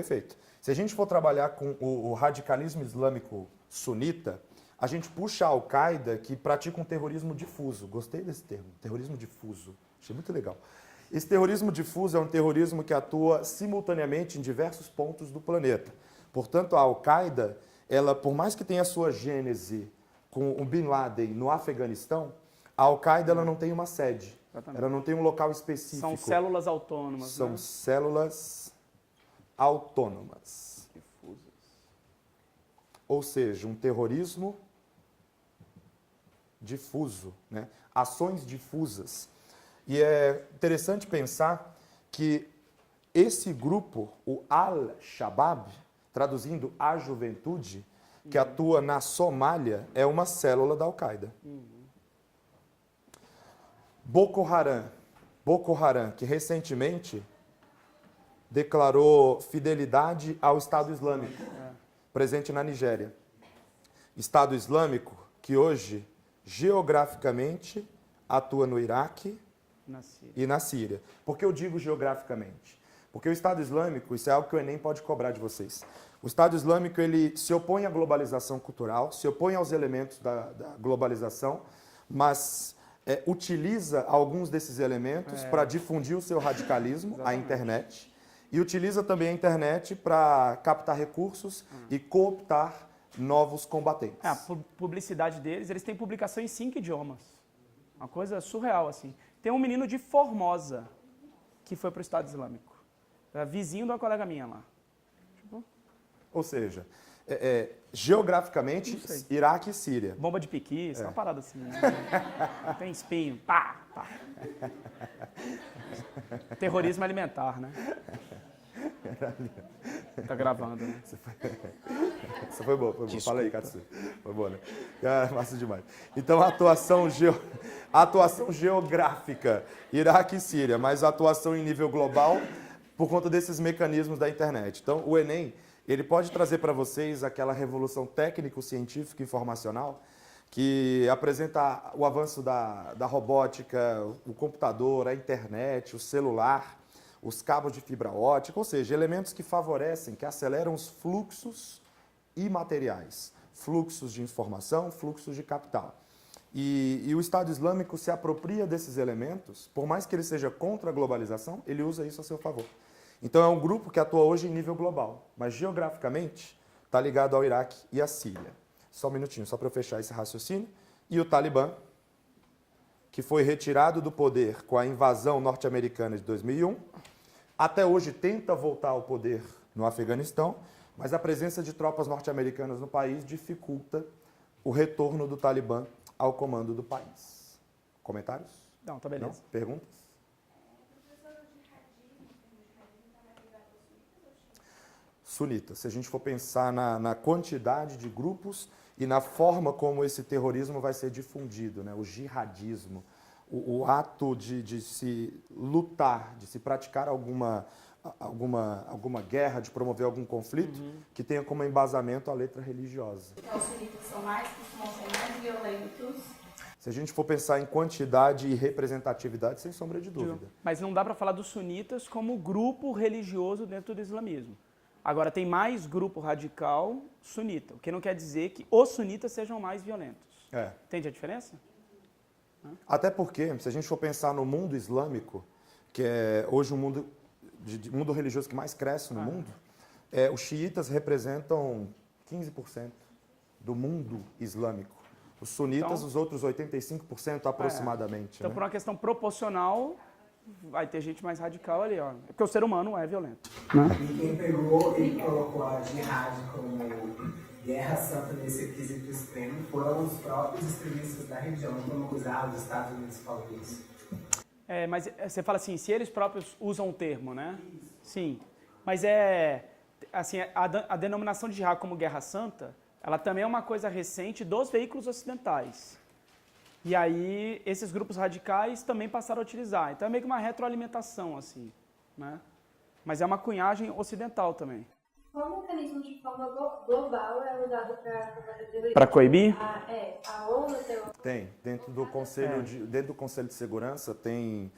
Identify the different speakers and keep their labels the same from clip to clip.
Speaker 1: Perfeito. Se a gente for trabalhar com o radicalismo islâmico sunita, a gente puxa a Al-Qaeda, que pratica um terrorismo difuso. Gostei desse termo, terrorismo difuso. Achei muito legal. Esse terrorismo difuso é um terrorismo que atua simultaneamente em diversos pontos do planeta. Portanto, a Al-Qaeda, ela, por mais que tenha sua gênese com o Bin Laden no Afeganistão, a Al-Qaeda ela não tem uma sede.
Speaker 2: Exatamente.
Speaker 1: Ela não tem um local específico.
Speaker 2: São células autônomas.
Speaker 1: São
Speaker 2: né?
Speaker 1: células autônomas.
Speaker 2: Difusas.
Speaker 1: Ou seja, um terrorismo difuso, né? Ações difusas. E é interessante pensar que esse grupo, o Al-Shabaab, traduzindo a juventude, que atua na Somália, é uma célula da Al-Qaeda. Boko Haram, que recentemente declarou fidelidade ao Estado Islâmico, presente na Nigéria. Estado Islâmico que hoje, geograficamente, atua no Iraque e na Síria. Por que eu digo geograficamente? Porque o Estado Islâmico, isso é algo que o Enem pode cobrar de vocês. O Estado Islâmico, ele se opõe à globalização cultural, se opõe aos elementos da globalização, mas utiliza alguns desses elementos para difundir o seu radicalismo,
Speaker 2: Exatamente.
Speaker 1: a internet, e utiliza também a internet para captar recursos e cooptar novos combatentes.
Speaker 2: A publicidade deles, eles têm publicação em 5 idiomas. Uma coisa surreal, assim. Tem um menino de Formosa que foi para o Estado Islâmico. Era vizinho de uma colega minha lá. Tipo,
Speaker 1: Ou seja, geograficamente, Iraque e Síria.
Speaker 2: bomba de piqui, isso é uma parada assim. Né? Tem espinho. Pá, pá. Terrorismo alimentar, né? Tá gravando, né?
Speaker 1: Essa foi boa, foi boa. Fala aí, Katsu. Foi boa, né? Massa demais. Então, a atuação geográfica, Iraque e Síria, mas a atuação em nível global por conta desses mecanismos da internet. Então, o Enem, ele pode trazer para vocês aquela revolução técnico-científica e informacional que apresenta o avanço da robótica, o computador, a internet, o celular, os cabos de fibra ótica, ou seja, elementos que favorecem, que aceleram os fluxos imateriais, fluxos de informação, fluxos de capital. E o Estado Islâmico se apropria desses elementos, por mais que ele seja contra a globalização, ele usa isso a seu favor. Então é um grupo que atua hoje em nível global, mas geograficamente está ligado ao Iraque e à Síria. Só um minutinho, só para eu fechar esse raciocínio. E o Talibã, que foi retirado do poder com a invasão norte-americana de 2001, até hoje tenta voltar ao poder no Afeganistão, mas a presença de tropas norte-americanas no país dificulta o retorno do Talibã ao comando do país. Comentários?
Speaker 2: Não, tá beleza.
Speaker 1: Não? Perguntas? Sunita. Se a gente for pensar na quantidade de grupos e na forma como esse terrorismo vai ser difundido, né? O jihadismo, o ato de se lutar, de se praticar alguma guerra, de promover algum conflito, que tenha como embasamento a letra religiosa.
Speaker 3: Então, os sunitas costumam ser mais violentos.
Speaker 1: Se a gente for pensar em quantidade e representatividade, sem sombra de dúvida.
Speaker 2: Mas não dá para falar dos sunitas como grupo religioso dentro do islamismo. Agora, tem mais grupo radical sunita, o que não quer dizer que os sunitas sejam mais violentos. Entende a diferença?
Speaker 1: Até porque, se a gente for pensar no mundo islâmico, que é hoje o mundo religioso que mais cresce no mundo, os xiitas representam 15% do mundo islâmico. Os sunitas,
Speaker 2: Então,
Speaker 1: os outros 85% aproximadamente.
Speaker 2: Então,
Speaker 1: né?
Speaker 2: por uma questão proporcional, vai ter gente mais radical ali, ó. Porque o ser humano é violento.
Speaker 4: E quem pegou e colocou a jihad como guerra santa nesse quesito extremo foram os próprios extremistas da região, não vamos usar os Estados Unidos falando isso.
Speaker 2: Mas você fala assim, se eles próprios usam o termo, né? Sim. Mas assim, a denominação de jihad como guerra santa, ela também é uma coisa recente dos veículos ocidentais. E aí, esses grupos radicais também passaram a utilizar. Então, é meio que uma retroalimentação, assim, né? Mas é uma cunhagem ocidental também.
Speaker 3: Qual mecanismo de forma global é usado para combater terrorismo?
Speaker 2: Para coibir?
Speaker 3: A ONU tem...
Speaker 1: Tem. Dentro do Conselho de Segurança tem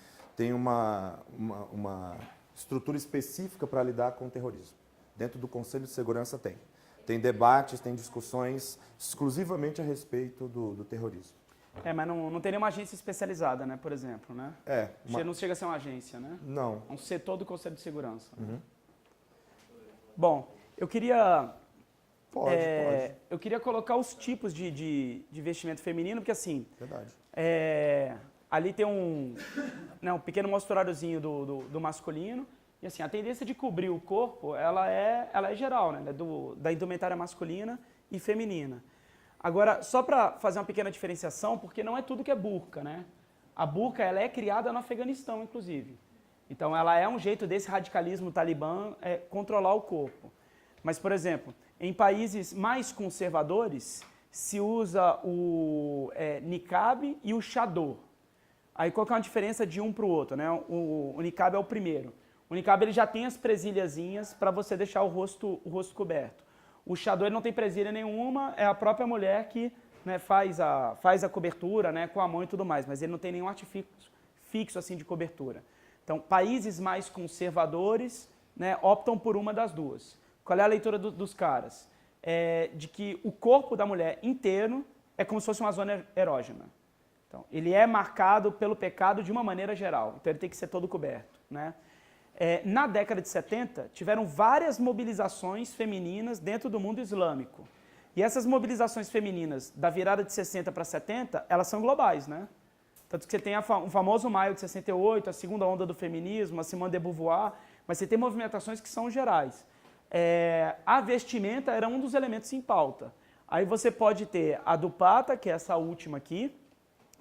Speaker 1: uma estrutura específica para lidar com o terrorismo. Dentro do Conselho de Segurança tem. Tem debates, tem discussões exclusivamente a respeito do terrorismo.
Speaker 2: Mas não tem nenhuma agência especializada, né, por exemplo, né? Não chega a ser uma agência, né?
Speaker 1: Não.
Speaker 2: É um setor do Conselho de Segurança. Bom, eu queria...
Speaker 1: Pode.
Speaker 2: Eu queria colocar os tipos de vestimento feminino, porque assim...
Speaker 1: Verdade.
Speaker 2: Ali tem um pequeno mostradorzinho do masculino. E assim, a tendência de cobrir o corpo, ela é geral, né? Da indumentária masculina e feminina. Agora, só para fazer uma pequena diferenciação, porque não é tudo que é burca, né? A burca, ela é criada no Afeganistão, inclusive. Então, ela é um jeito desse radicalismo talibã controlar o corpo. Mas, por exemplo, em países mais conservadores, se usa o niqab e o chador. Aí, qual que é a diferença de um para o outro, né? O niqab é o primeiro. O niqab ele já tem as presilhazinhas para você deixar o rosto coberto. O chador ele não tem presilha nenhuma, é a própria mulher que, né, faz a cobertura, né, com a mão e tudo mais, mas ele não tem nenhum artifício fixo assim de cobertura. Então, países mais conservadores, né, optam por uma das duas. Qual é a leitura dos caras? De que o corpo da mulher inteiro é como se fosse uma zona erógena. Então, ele é marcado pelo pecado de uma maneira geral, então ele tem que ser todo coberto, né? Na década de 70, tiveram várias mobilizações femininas dentro do mundo islâmico. E essas mobilizações femininas, da virada de 60 para 70, elas são globais, né? Tanto que você tem o famoso Maio de 68, a segunda onda do feminismo, a Simone de Beauvoir, mas você tem movimentações que são gerais. A vestimenta era um dos elementos em pauta. Aí você pode ter a dupatta, que é essa última aqui.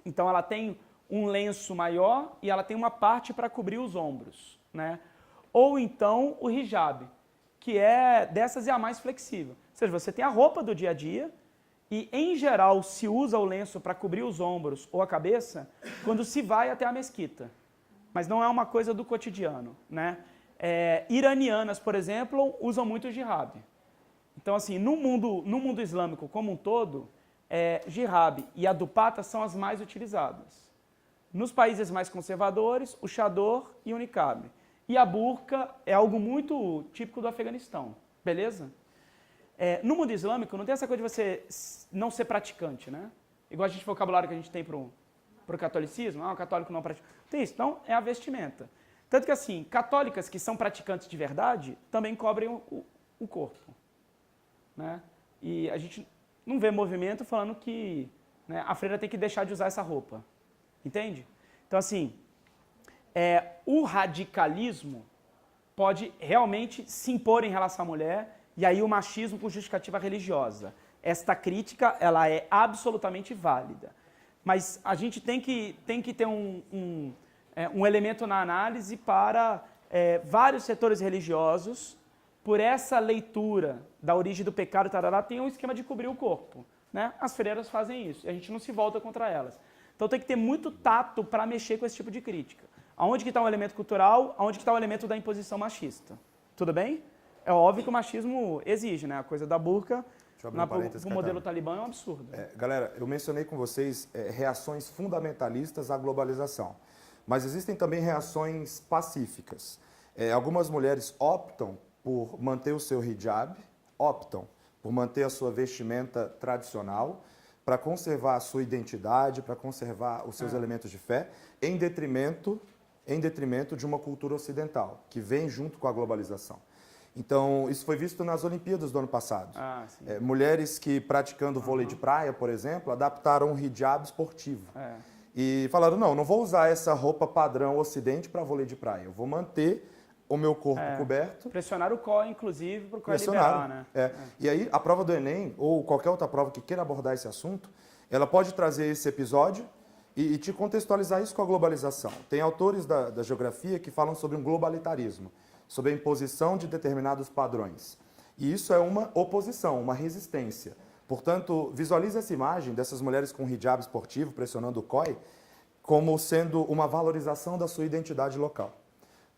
Speaker 2: Então ela tem um lenço maior e ela tem uma parte para cobrir os ombros, né? Ou então o hijab, que dessas é a mais flexível. Ou seja, você tem a roupa do dia a dia e, em geral, se usa o lenço para cobrir os ombros ou a cabeça quando se vai até a mesquita. Mas não é uma coisa do cotidiano, né? Iranianas, por exemplo, usam muito o hijab. Então, assim, no mundo islâmico como um todo, hijab e a dupatta são as mais utilizadas. Nos países mais conservadores, o chador e o niqab. E a burca é algo muito típico do Afeganistão, beleza? No mundo islâmico não tem essa coisa de você não ser praticante, né? Igual a gente vocabulário que a gente tem pro catolicismo, o católico não pratica. Tem isso, então é a vestimenta. Tanto que assim, católicas que são praticantes de verdade também cobrem o corpo, né? E a gente não vê movimento falando que, né, a freira tem que deixar de usar essa roupa, entende? Então assim, o radicalismo pode realmente se impor em relação à mulher, e aí o machismo com justificativa religiosa. Esta crítica, ela é absolutamente válida. Mas a gente tem que ter um elemento na análise para vários setores religiosos, por essa leitura da origem do pecado, tarará, tem um esquema de cobrir o corpo, né? As freiras fazem isso, e a gente não se volta contra elas. Então tem que ter muito tato para mexer com esse tipo de crítica. Aonde que está o elemento cultural, aonde que está o elemento da imposição machista. Tudo bem? É óbvio que o machismo exige, né? A coisa da burca, no modelo talibã, é um absurdo.
Speaker 1: Galera, eu mencionei com vocês reações fundamentalistas à globalização. Mas existem também reações pacíficas. Algumas mulheres optam por manter o seu hijab, optam por manter a sua vestimenta tradicional, para conservar a sua identidade, para conservar os seus elementos de fé, em detrimento de uma cultura ocidental, que vem junto com a globalização. Então, isso foi visto nas Olimpíadas do ano passado. Mulheres que, praticando vôlei de praia, por exemplo, adaptaram um hijab esportivo. E falaram, não vou usar essa roupa padrão ocidente para vôlei de praia, eu vou manter o meu corpo coberto.
Speaker 2: Pressionar o COI, inclusive, para o COI liberar, né?
Speaker 1: E aí, a prova do Enem, ou qualquer outra prova que queira abordar esse assunto, ela pode trazer esse episódio e te contextualizar isso com a globalização. Tem autores da geografia que falam sobre um globalitarismo, sobre a imposição de determinados padrões. E isso é uma oposição, uma resistência. Portanto, visualize essa imagem dessas mulheres com hijab esportivo pressionando o COI como sendo uma valorização da sua identidade local.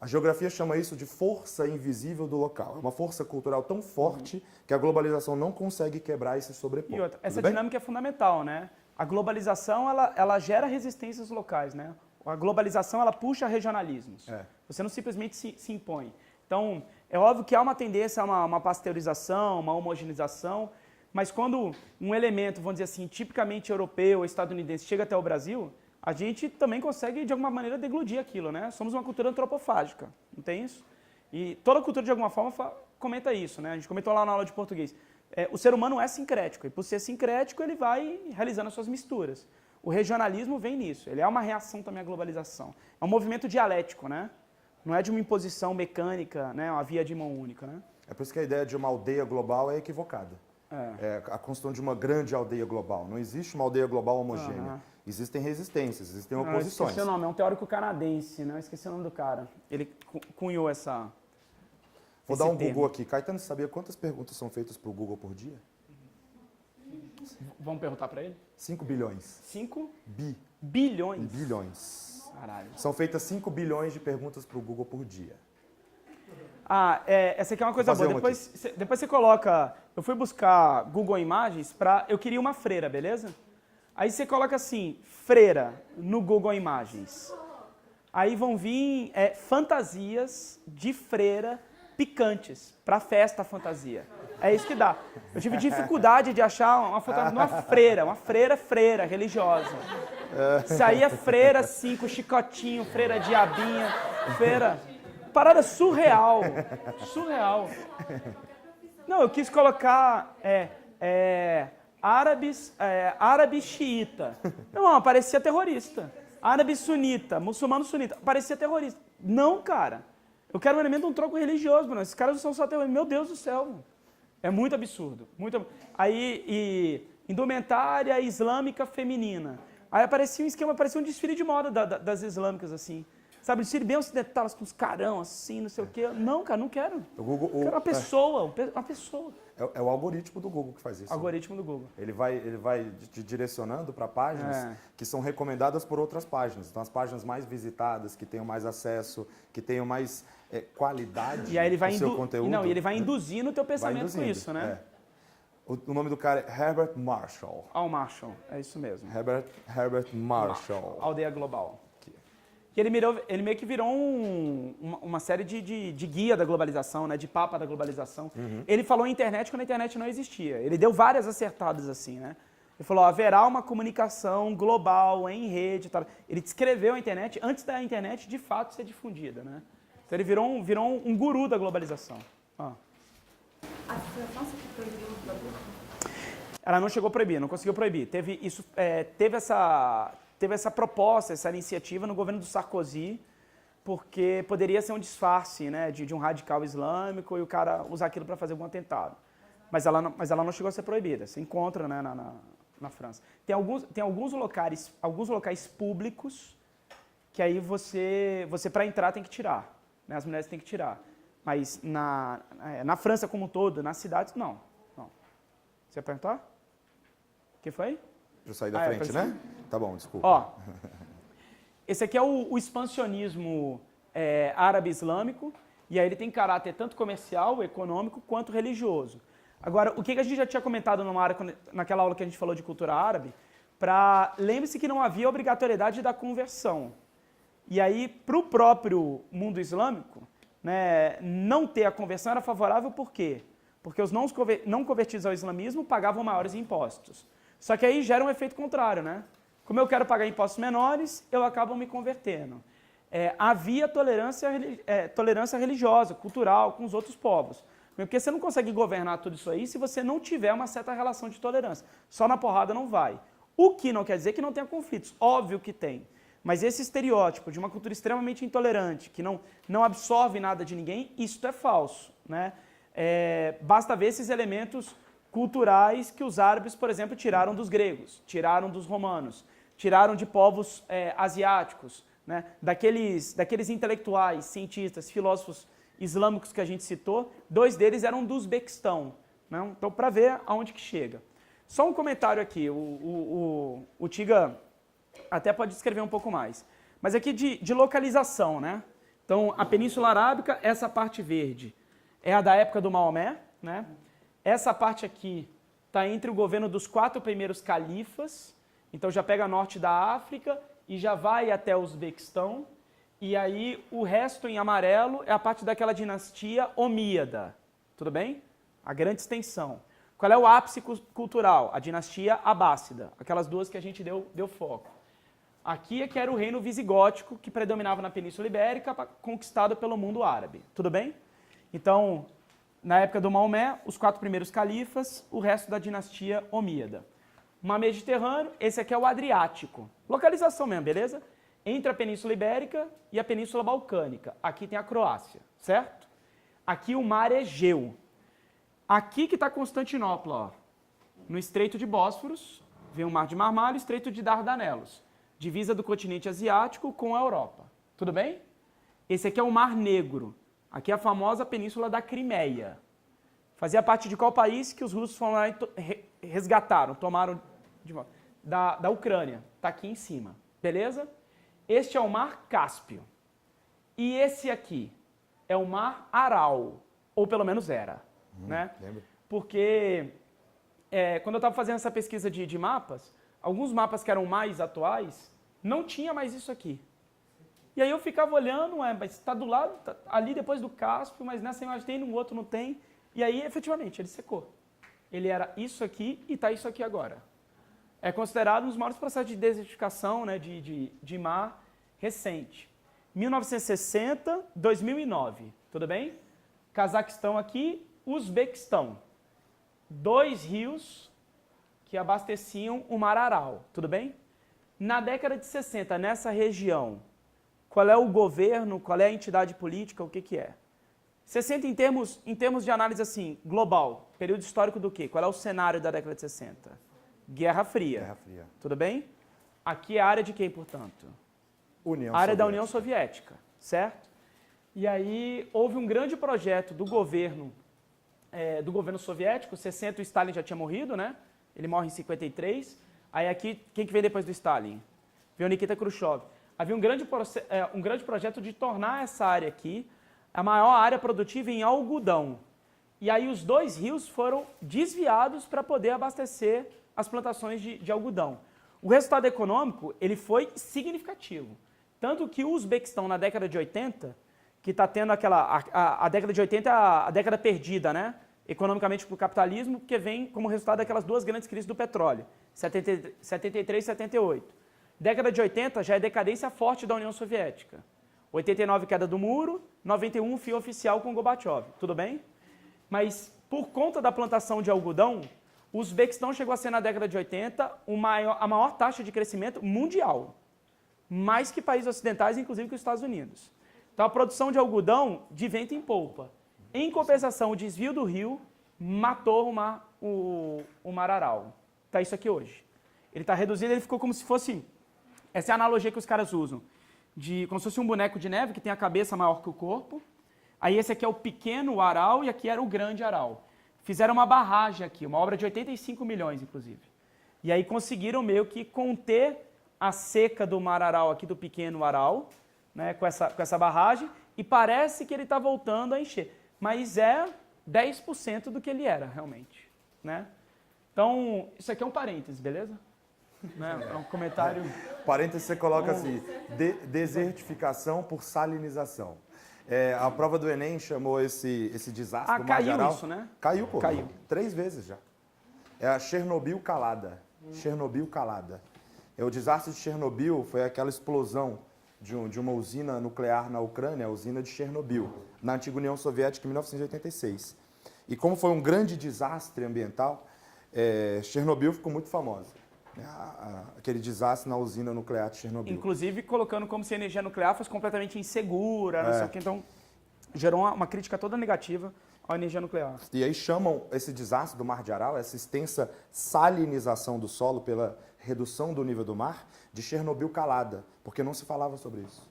Speaker 1: A geografia chama isso de força invisível do local. É uma força cultural tão forte que a globalização não consegue quebrar e se sobrepor.
Speaker 2: E outra, essa dinâmica é fundamental, né? A globalização, ela gera resistências locais, né? A globalização, ela puxa regionalismos. Você não simplesmente se impõe. Então, é óbvio que há uma tendência a uma pasteurização, uma homogeneização, mas quando um elemento, vamos dizer assim, tipicamente europeu ou estadunidense chega até o Brasil, a gente também consegue, de alguma maneira, deglutir aquilo, né? Somos uma cultura antropofágica, não tem isso? E toda cultura, de alguma forma, comenta isso, né? A gente comentou lá na aula de português. O ser humano é sincrético, e por ser sincrético, ele vai realizando as suas misturas. O regionalismo vem nisso, ele é uma reação também à globalização. É um movimento dialético, né? Não é de uma imposição mecânica, né? Uma via de mão única, né?
Speaker 1: É por isso que a ideia de uma aldeia global é equivocada. É a construção de uma grande aldeia global. Não existe uma aldeia global homogênea. Existem resistências, existem oposições.
Speaker 2: Esqueci o nome, é um teórico canadense, né? Eu esqueci o nome do cara. Ele cunhou essa...
Speaker 1: Vou dar um
Speaker 2: termo.
Speaker 1: Google aqui. Caetano, você sabia quantas perguntas são feitas para o Google por dia?
Speaker 2: Vamos perguntar para ele?
Speaker 1: 5 bilhões.
Speaker 2: 5
Speaker 1: Bi.
Speaker 2: bilhões.
Speaker 1: Bilhões.
Speaker 2: Caralho.
Speaker 1: São feitas 5 bilhões de perguntas para o Google por dia.
Speaker 2: Essa aqui é uma coisa
Speaker 1: Vou
Speaker 2: boa.
Speaker 1: fazer
Speaker 2: Depois você coloca... Eu fui buscar Google Imagens para... Eu queria uma freira, beleza? Aí você coloca assim, freira, no Google Imagens. Aí vão vir fantasias de freira picantes, para festa fantasia. É isso que dá. Eu tive dificuldade de achar uma fotografia de uma freira religiosa. Isso aí é freira, assim, com chicotinho, freira diabinha, freira... Parada surreal. Surreal. Não, eu quis colocar árabe xiita. Não, parecia terrorista. Árabe sunita, muçulmano sunita, parecia terrorista. Não, cara. Eu quero um elemento de um troco religioso, mano. Esses caras não são só terroristas. Meu Deus do céu, mano. É muito absurdo. Aí, indumentária islâmica feminina. Aí aparecia um esquema, parecia um desfile de moda das islâmicas, assim. Sabe, desfile bem ocidental, com uns carão, assim, não sei o quê. Não, cara, não quero. Quero uma pessoa, uma pessoa.
Speaker 1: É o algoritmo do Google que faz isso.
Speaker 2: Algoritmo do Google.
Speaker 1: Ele vai te direcionando para páginas que são recomendadas por outras páginas. Então, as páginas mais visitadas, que tenham mais acesso, que tenham mais qualidade
Speaker 2: E aí ele vai
Speaker 1: no seu conteúdo.
Speaker 2: Não, e ele vai induzindo o teu pensamento com isso, né?
Speaker 1: O nome do cara é Herbert Marshall.
Speaker 2: O Marshall, é isso mesmo.
Speaker 1: Herbert Marshall.
Speaker 2: Aldeia Global. E ele meio que virou uma série de guia da globalização, né? De papa da globalização. Ele falou em internet quando a internet não existia. Ele deu várias acertadas assim, né? Ele falou, haverá uma comunicação global em rede e tal. Ele descreveu a internet antes da internet de fato ser difundida, né? Então ele virou um guru da globalização.
Speaker 3: A França que proibiu o produto?
Speaker 2: Ela não chegou a proibir, não conseguiu proibir. Teve essa proposta, essa iniciativa no governo do Sarkozy, porque poderia ser um disfarce, né, de um radical islâmico e o cara usar aquilo para fazer algum atentado. Mas ela não chegou a ser proibida. Você encontra, né, na França. Tem alguns locais públicos que aí você para entrar tem que tirar. Né, as mulheres têm que tirar. Mas na França como um todo, nas cidades, não. Você ia perguntar? O que foi?
Speaker 1: Para eu sair da frente, né? Tá bom, desculpa.
Speaker 2: Ó, esse aqui é o expansionismo árabe-islâmico, e aí ele tem caráter tanto comercial, econômico, quanto religioso. Agora, o que a gente já tinha comentado naquela aula que a gente falou de cultura árabe, lembre-se que não havia obrigatoriedade da conversão. E aí, para o próprio mundo islâmico, né, não ter a conversão era favorável por quê? Porque os não convertidos ao islamismo pagavam maiores impostos. Só que aí gera um efeito contrário, né? Como eu quero pagar impostos menores, eu acabo me convertendo. Havia tolerância religiosa, cultural, com os outros povos. Porque você não consegue governar tudo isso aí se você não tiver uma certa relação de tolerância. Só na porrada não vai. O que não quer dizer que não tenha conflitos. Óbvio que tem. Mas esse estereótipo de uma cultura extremamente intolerante, que não absorve nada de ninguém, isso é falso, né? Basta ver esses elementos culturais que os árabes, por exemplo, tiraram dos gregos, tiraram dos romanos, tiraram de povos asiáticos, né? Daqueles intelectuais, cientistas, filósofos islâmicos que a gente citou, 2 deles eram do Uzbequistão, né? Então, para ver aonde que chega. Só um comentário aqui, o Tiga até pode descrever um pouco mais. Mas aqui de localização, né? Então, a Península Arábica, essa parte verde, é a da época do Maomé, né? Essa parte aqui está entre o governo dos 4 primeiros califas, então já pega norte da África e já vai até o Uzbequistão. E aí o resto em amarelo é a parte daquela dinastia Omíada. Tudo bem? A grande extensão. Qual é o ápice cultural? A dinastia Abássida. Aquelas duas que a gente deu foco. Aqui é que era o reino visigótico que predominava na Península Ibérica, conquistado pelo mundo árabe. Tudo bem? Então, na época do Maomé, os 4 primeiros califas, o resto da dinastia Omíada. Mar Mediterrâneo, esse aqui é o Adriático. Localização mesmo, beleza? Entre a Península Ibérica e a Península Balcânica. Aqui tem a Croácia, certo? Aqui o Mar Egeu. Aqui que está Constantinopla, ó. No Estreito de Bósforos, vem o Mar de Marmara e o Estreito de Dardanelos. Divisa do continente asiático com a Europa. Tudo bem? Esse aqui é o Mar Negro. Aqui é a famosa Península da Crimeia. Fazia parte de qual país que os russos foram lá e resgataram, tomaram de volta? Da Ucrânia. Está aqui em cima. Beleza? Este é o Mar Cáspio. E esse aqui é o Mar Aral. Ou pelo menos era. Né?
Speaker 1: Lembra?
Speaker 2: Porque quando eu estava fazendo essa pesquisa de mapas, alguns mapas que eram mais atuais, não tinha mais isso aqui. E aí eu ficava olhando, mas está do lado, tá ali depois do Cáspio, mas nessa imagem tem, no outro não tem. E aí, efetivamente, ele secou. Ele era isso aqui e está isso aqui agora. É considerado um dos maiores processos de desertificação, né, de mar recente. 1960, 2009, tudo bem? Cazaquistão aqui, Uzbequistão. 2 rios que abasteciam o Mar Aral, tudo bem? Na década de 60, nessa região, qual é o governo, qual é a entidade política, o que é? 60 em termos de análise assim, global, período histórico do quê? Qual é o cenário da década de 60? Guerra Fria.
Speaker 1: Guerra Fria.
Speaker 2: Tudo bem? Aqui é a área de quem, portanto?
Speaker 1: União
Speaker 2: A área da
Speaker 1: Soviética.
Speaker 2: União Soviética, certo? E aí houve um grande projeto do governo soviético, 60 o Stalin já tinha morrido, né? Ele morre em 53. Aí aqui, quem que veio depois do Stalin? Veio o Nikita Khrushchev. Havia um grande projeto de tornar essa área aqui a maior área produtiva em algodão. E aí os 2 rios foram desviados para poder abastecer as plantações de algodão. O resultado econômico ele foi significativo. Tanto que o Uzbequistão, na década de 80, que está tendo a década de 80 é a década perdida, né? Economicamente para o capitalismo, porque vem como resultado daquelas 2 grandes crises do petróleo, 73 e 78. Década de 80 já é decadência forte da União Soviética. 89, queda do muro, 91, fim oficial com Gorbachev. Tudo bem? Mas, por conta da plantação de algodão, o Uzbequistão chegou a ser, na década de 80, a maior taxa de crescimento mundial. Mais que países ocidentais, inclusive que os Estados Unidos. Então, a produção de algodão de vento em polpa. Em compensação, o desvio do rio matou o Mar Aral. Está isso aqui hoje. Ele está reduzido, ele ficou como se fosse... Essa é a analogia que os caras usam. Como se fosse um boneco de neve que tem a cabeça maior que o corpo. Aí esse aqui é o pequeno Aral e aqui era o grande Aral. Fizeram uma barragem aqui, uma obra de 85 milhões, inclusive. E aí conseguiram meio que conter a seca do Mar Aral aqui, do pequeno Aral, né, com essa barragem, e parece que ele está voltando a encher. Mas é 10% do que ele era, realmente. Né? Então, isso aqui é um parênteses, beleza? Né? É um comentário...
Speaker 1: Parênteses, você coloca assim, desertificação por salinização. A prova do Enem chamou esse desastre do Mar de
Speaker 2: caiu
Speaker 1: Aral.
Speaker 2: isso, né?
Speaker 1: Caiu, pô.
Speaker 2: Caiu.
Speaker 1: 3 vezes já. É a Chernobyl calada. Chernobyl calada. O desastre de Chernobyl foi aquela explosão de uma usina nuclear na Ucrânia, a usina de Chernobyl, na antiga União Soviética, em 1986. E como foi um grande desastre ambiental, Chernobyl ficou muito famosa. Aquele desastre na usina nuclear de Chernobyl.
Speaker 2: Inclusive colocando como se a energia nuclear fosse completamente insegura, não sei o que. Então, gerou uma crítica toda negativa à energia nuclear.
Speaker 1: E aí chamam esse desastre do Mar de Aral, essa extensa salinização do solo pela redução do nível do mar, de Chernobyl calada, porque não se falava sobre isso.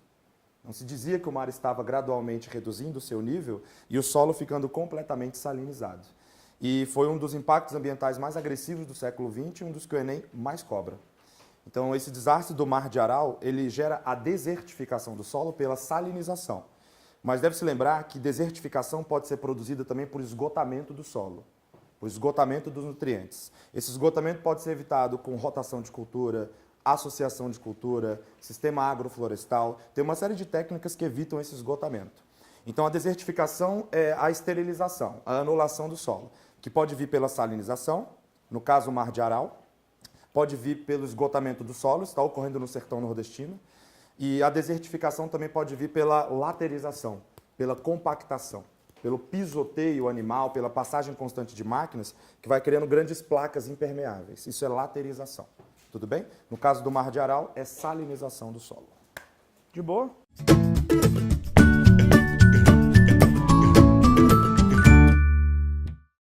Speaker 1: Não se dizia que o mar estava gradualmente reduzindo o seu nível e o solo ficando completamente salinizado. E foi um dos impactos ambientais mais agressivos do século XX e um dos que o Enem mais cobra. Então, esse desastre do Mar de Aral, ele gera a desertificação do solo pela salinização. Mas deve-se lembrar que desertificação pode ser produzida também por esgotamento do solo, por esgotamento dos nutrientes. Esse esgotamento pode ser evitado com rotação de cultura, associação de cultura, sistema agroflorestal, tem uma série de técnicas que evitam esse esgotamento. Então, a desertificação é a esterilização, a anulação do solo, que pode vir pela salinização, no caso o Mar de Aral, pode vir pelo esgotamento do solo, está ocorrendo no sertão nordestino, e a desertificação também pode vir pela laterização, pela compactação, pelo pisoteio animal, pela passagem constante de máquinas, que vai criando grandes placas impermeáveis. Isso é laterização. Tudo bem? No caso do Mar de Aral, é salinização do solo.
Speaker 2: De boa?